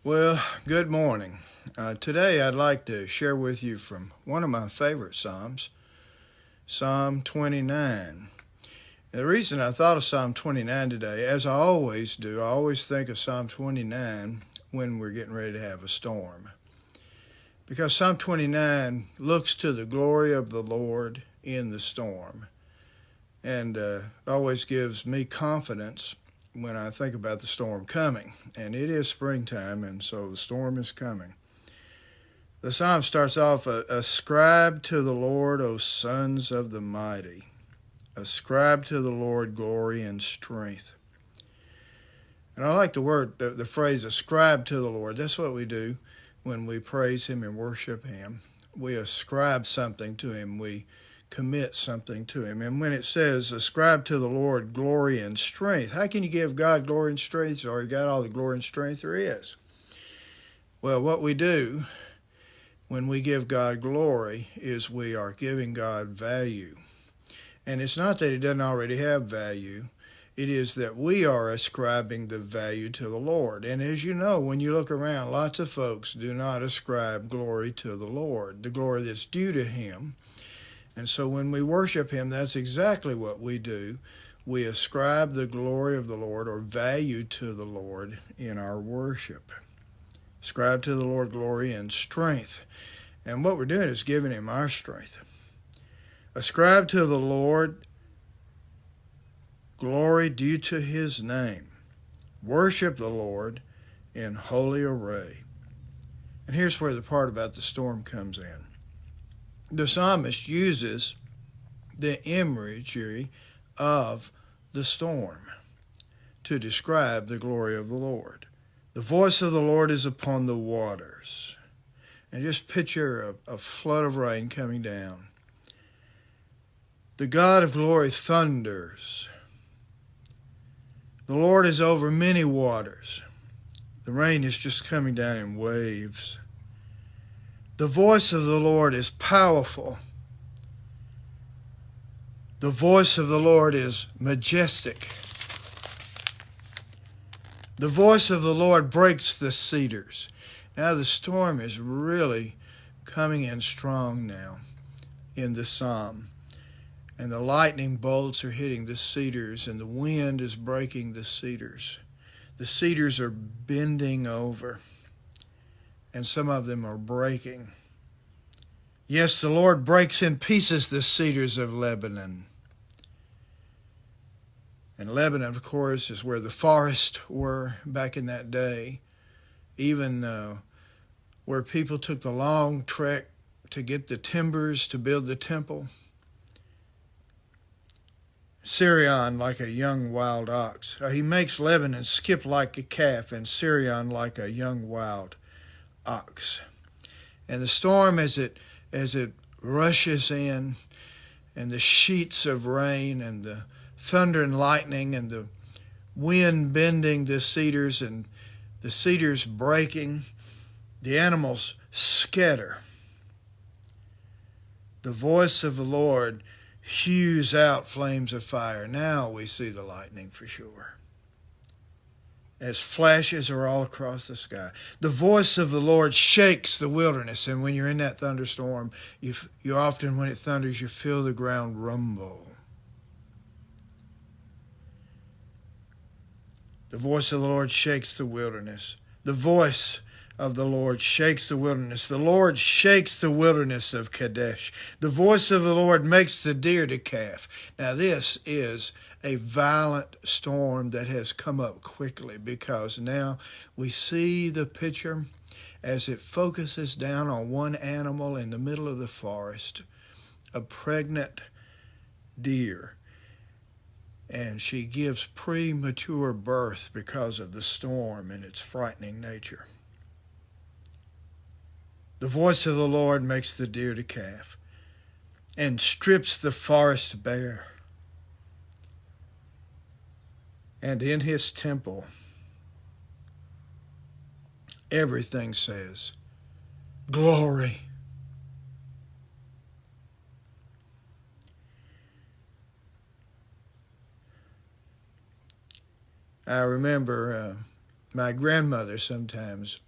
Well, good morning. Today I'd like to share with you from one of my favorite Psalms, Psalm 29. The reason I thought of Psalm 29 today, as I always do, I always think of Psalm 29 when we're getting ready to have a storm. Because Psalm 29 looks to the glory of the Lord in the storm. And it always gives me confidence when I think about the storm coming. And it is springtime, and so the storm is coming. The psalm starts off, ascribe to the Lord, O sons of the mighty. Ascribe to the Lord glory and strength. And I like the phrase, ascribe to the Lord. That's what we do when we praise Him and worship Him. We ascribe something to Him. We commit something to Him. And when it says, ascribe to the Lord glory and strength, how can you give God glory and strength? He's already got all the glory and strength there is. Well, what we do when we give God glory is we are giving God value. And it's not that He doesn't already have value. It is that we are ascribing the value to the Lord. And as you know, when you look around, lots of folks do not ascribe glory to the Lord, the glory that's due to Him. And so when we worship Him, that's exactly what we do. We ascribe the glory of the Lord or value to the Lord in our worship. Ascribe to the Lord glory and strength. And what we're doing is giving Him our strength. Ascribe to the Lord glory due to His name. Worship the Lord in holy array. And here's where the part about the storm comes in. The psalmist uses the imagery of the storm to describe the glory of the Lord. The voice of the Lord is upon the waters. And just picture a flood of rain coming down. The God of glory thunders. The Lord is over many waters. The rain is just coming down in waves. The voice of the Lord is powerful. The voice of the Lord is majestic. The voice of the Lord breaks the cedars. Now the storm is really coming in strong now in the psalm. And the lightning bolts are hitting the cedars, and the wind is breaking the cedars. The cedars are bending over, and some of them are breaking. Yes, the Lord breaks in pieces the cedars of Lebanon. And Lebanon, of course, is where the forests were back in that day, even where people took the long trek to get the timbers to build the temple. Sirion like a young wild ox. He makes Lebanon skip like a calf, and Sirion like a young wild ox. And the storm, as it rushes in, and the sheets of rain, and the thunder and lightning, and the wind bending the cedars, and the cedars breaking, the animals scatter. The voice of the Lord hews out flames of fire. Now we see the lightning for sure, as flashes are all across the sky. The voice of the Lord shakes the wilderness, and when you're in that thunderstorm, you often, when it thunders, you feel the ground rumble. The voice of the Lord shakes the wilderness. The voice of the Lord shakes the wilderness. The Lord shakes the wilderness of Kadesh. The voice of the Lord makes the deer to calf. Now this is a violent storm that has come up quickly, because now we see the picture as it focuses down on one animal in the middle of the forest, a pregnant deer. And she gives premature birth because of the storm and its frightening nature. The voice of the Lord makes the deer to calf and strips the forest bare. And in His temple, everything says, glory. I remember my grandmother sometimes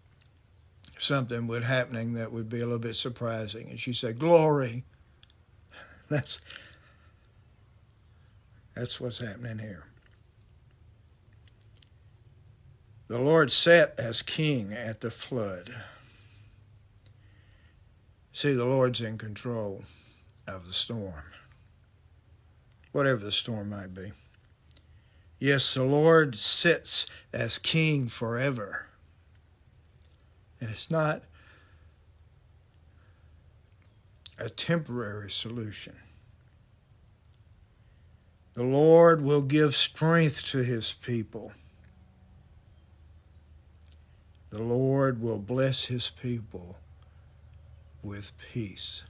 something would happening that would be a little bit surprising. And she said, "Glory." That's what's happening here. The Lord sat as king at the flood. See, the Lord's in control of the storm, whatever the storm might be. Yes, the Lord sits as king forever. And it's not a temporary solution. The Lord will give strength to his people. The Lord will bless his people with peace.